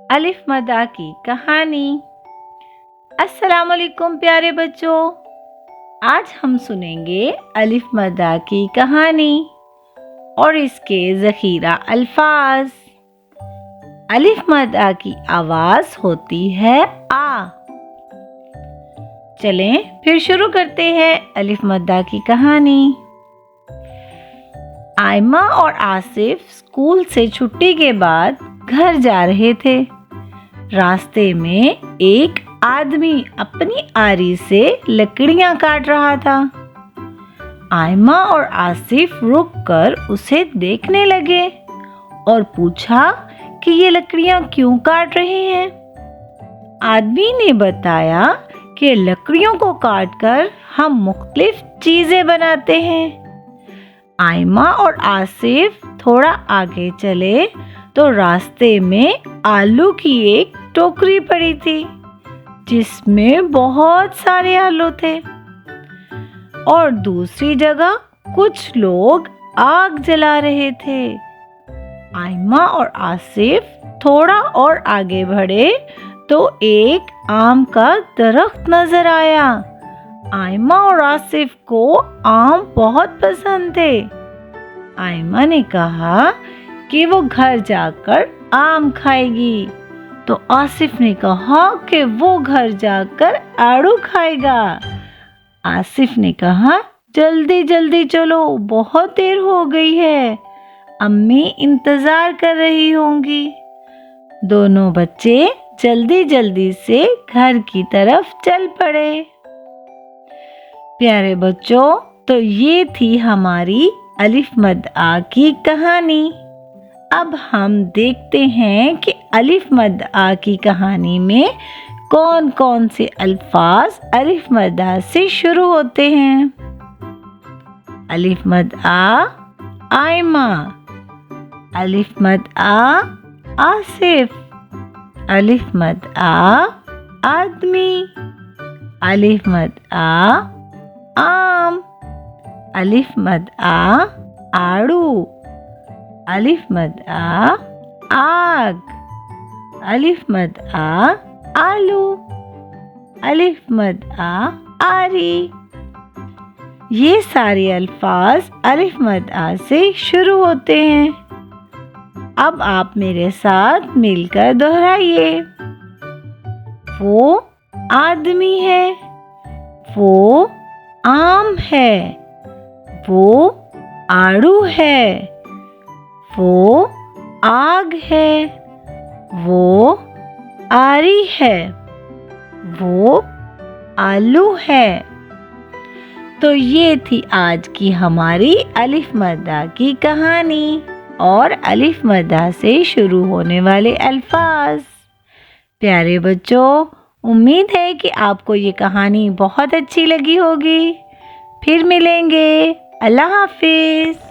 الف مدہ کی کہانی۔ السلام علیکم پیارے بچوں، آج ہم سنیں گے الف مدہ کی کہانی اور اس کے ذخیرہ الفاظ۔ الف مدہ کی آواز ہوتی ہے آ۔ چلیں پھر شروع کرتے ہیں الف مدہ کی کہانی۔ آئمہ اور آصف اسکول سے چھٹی کے بعد گھر جا رہے تھے۔ راستے میں ایک آدمی اپنی آری سے لکڑیاں کاٹ رہا تھا۔ آئمہ اور آصف رک کر اسے دیکھنے لگے اور پوچھا کہ یہ لکڑیاں کیوں کاٹ رہے ہیں؟ آدمی نے بتایا کہ لکڑیوں کو کاٹ کر ہم مختلف چیزیں بناتے ہیں۔ آئمہ اور آصف تھوڑا آگے چلے تو راستے میں آلو کی ایک ٹوکری پڑی تھی جس میں بہت سارے آلو تھے، اور دوسری جگہ کچھ لوگ آگ جلا رہے تھے۔ آئمہ اور آصف تھوڑا اور آگے بڑھے تو ایک آم کا درخت نظر آیا۔ آئمہ اور آصف کو آم بہت پسند تھے۔ آئمہ نے کہا کہ وہ گھر جا کر آم کھائے گی، تو آصف نے کہا کہ وہ گھر جا کر آڑو کھائے گا۔ آصف نے کہا جلدی جلدی چلو، بہت دیر ہو گئی ہے، امی انتظار کر رہی ہوں گی۔ دونوں بچے جلدی جلدی سے گھر کی طرف چل پڑے۔ پیارے بچوں، تو یہ تھی ہماری الف مدہ کی کہانی۔ اب ہم دیکھتے ہیں کہ الف مدہ کی کہانی میں کون کون سے الفاظ الف مدہ سے شروع ہوتے ہیں۔ الف مدہ آئمہ، الف مدہ آصف، الف مدہ آدمی، الف مدہ آم، الف مدہ آڑو، الف مدہ آگ، الف مدہ آلو، الف مدہ آری۔ یہ سارے الفاظ الف مدہ سے شروع ہوتے ہیں۔ اب آپ میرے ساتھ مل کر دہرائیے۔ وہ آدمی ہے، وہ آم ہے، وہ آڑو ہے، وہ آگ ہے، وہ آری ہے، وہ آلو ہے۔ تو یہ تھی آج کی ہماری الف مدہ کی کہانی اور الف مدہ سے شروع ہونے والے الفاظ۔ پیارے بچوں، امید ہے کہ آپ کو یہ کہانی بہت اچھی لگی ہوگی۔ پھر ملیں گے۔ اللہ حافظ۔